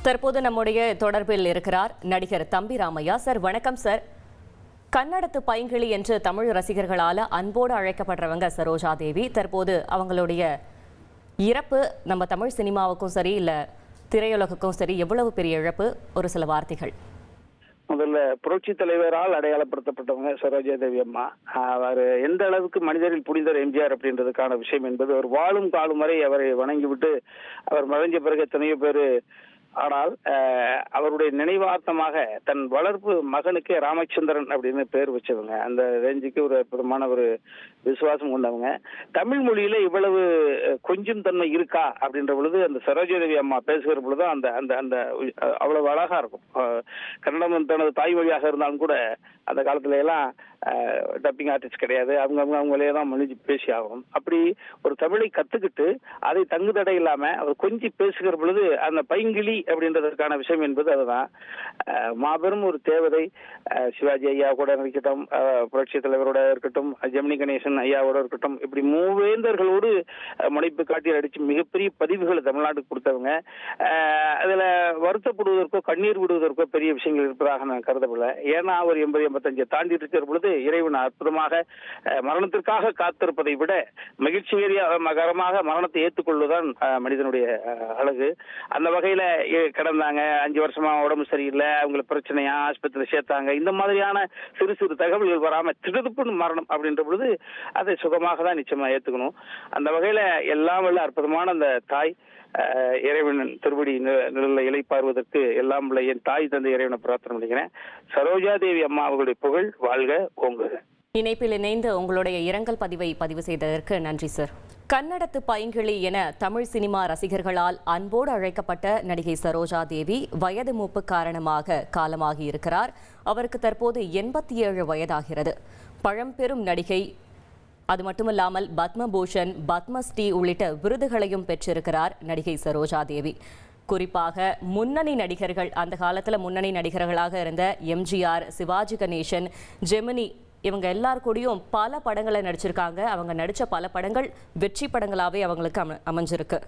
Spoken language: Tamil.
தற்போது நம்முடைய தொடர்பில் இருக்கிறார் நடிகர் தம்பி ராமையா. சார் வணக்கம் சார். கன்னடத்து பைங்கிளி என்று தமிழ் ரசிகர்களால் அன்போடு அழைக்கப்படுறவங்க சரோஜா தேவி. தற்போது அவங்களுடைய இறப்பு நம்ம தமிழ் சினிமாவுக்கும் சரி இல்லை திரையுலகுக்கும் சரி எவ்வளவு பெரிய இழப்பு, ஒரு சில வார்த்தைகள். முதல்ல புரட்சி தலைவரால் அடையாளப்படுத்தப்பட்டவங்க சரோஜா தேவி அம்மா. அவர் எந்த அளவுக்கு மனிதரில் புனிதர் எம்ஜிஆர் அப்படின்றதுக்கான விஷயம் என்பது அவர் வாழும் காலம் வரை அவரை வணங்கிவிட்டு அவர் மறைஞ்ச பிறகு எத்தனையோ பேர். ஆனால் அவருடைய நினைவார்த்தமாக தன் வளர்ப்பு மகனுக்கு ராமச்சந்திரன் அப்படின்னு பேர் வச்சவங்க. அந்த ரேஞ்சுக்கு ஒரு அற்புதமான ஒரு விசுவாசம் கொண்டவங்க. தமிழ் மொழியில இவ்வளவு கொஞ்சம் தன்மை இருக்கா அப்படின்ற பொழுது அந்த சரோஜாதேவி அம்மா பேசுகிற பொழுது அந்த அந்த அந்த அவ்வளவு அழகா இருக்கும். கன்னடம் தனது தாய்மொழியாக இருந்தாலும் கூட அந்த காலத்துல எல்லாம் டப்பிங் ஆர்டிஸ்ட் கிடையாது, அவங்களே தான் மொழி பேசி ஆகணும். அப்படி ஒரு தமிழை கத்துக்கிட்டு அதை தங்குதடை இல்லாம அவர் கொஞ்சம் பேசுகிற பொழுது அந்த பைங்கிளி அப்படின்றதற்கான விஷயம் என்பது அதுதான். மாபெரும் ஒரு தேவதை. சிவாஜி ஐயா கூட இருக்கட்டும், புரட்சி தலைவரோட இருக்கட்டும், ஜெமினி கணேசன் ஐயாவோட இருக்கட்டும், இப்படி மூவேந்தர்களோடு முனைப்பு காட்டி அடிச்சு மிகப்பெரிய பதிவுகளை தமிழ்நாட்டுக்கு கொடுத்தவங்க. அதுல வருத்தப்படுவதற்கோ கண்ணீர் விடுவதற்கோ பெரிய விஷயங்கள் இருப்பதாக நான் கருதப்படல. ஏன்னா அவர் 80-85 தாண்டி இருக்கிற பொழுது இறைவன் அற்புதமாக மரணத்திற்காக காத்திருப்பதை விட மகிழ்ச்சிகரமாக மரணத்தை ஏற்றுக்கொள்வதுதான் மனிதனுடைய அழகு. அந்த வகையில கிடந்தாங்க. 5 வருஷமா உடம்பு சரியில்லை, அவங்களுக்கு பிரச்சனையா, ஆஸ்பத்திரி சேர்த்தாங்க. இந்த மாதிரியான சிறு சிறு தகவல்கள் வராம திடுப்புன்னு மரணம் அப்படின்ற பொழுது அதை சுகமாக தான் நிச்சயமா ஏத்துக்கணும். அந்த வகையில எல்லாம் வல்ல அற்புதமான அந்த தாய் இறைவன் திருவடி நிழலை இலைப்பாறுவதற்கு எல்லாம் உள்ள என் தாய் தந்தை இறைவனை பிரார்த்தனை பண்ணிக்கிறேன். சரோஜா தேவி அம்மா அவர்களுடைய புகழ் வாழ்க ஓங்குக. இணைப்பில் இணைந்து உங்களுடைய இரங்கல் பதிவை பதிவு செய்ததற்கு நன்றி சார். கன்னடத்து பைங்கிளி என தமிழ் சினிமா ரசிகர்களால் அன்போடு அழைக்கப்பட்ட நடிகை சரோஜா தேவி வயது மூப்பு காரணமாக காலமாகி இருக்கிறார். அவருக்கு தற்போது 87 வயதாகிறது. பழம்பெரும் நடிகை. அது மட்டுமல்லாமல் பத்மபூஷன், பத்மஸ்ரீ உள்ளிட்ட விருதுகளையும் பெற்றிருக்கிறார் நடிகை சரோஜா தேவி. குறிப்பாக முன்னணி நடிகர்கள், அந்த காலத்தில் முன்னணி நடிகர்களாக இருந்த எம்ஜிஆர், சிவாஜி கணேசன், ஜெமினி, இவங்க எல்லார் கூடயும் பல படங்களை நடிச்சிருக்காங்க. அவங்க நடித்த பல படங்கள் வெற்றி படங்களாகவே அவங்களுக்கு அமைஞ்சிருக்கு.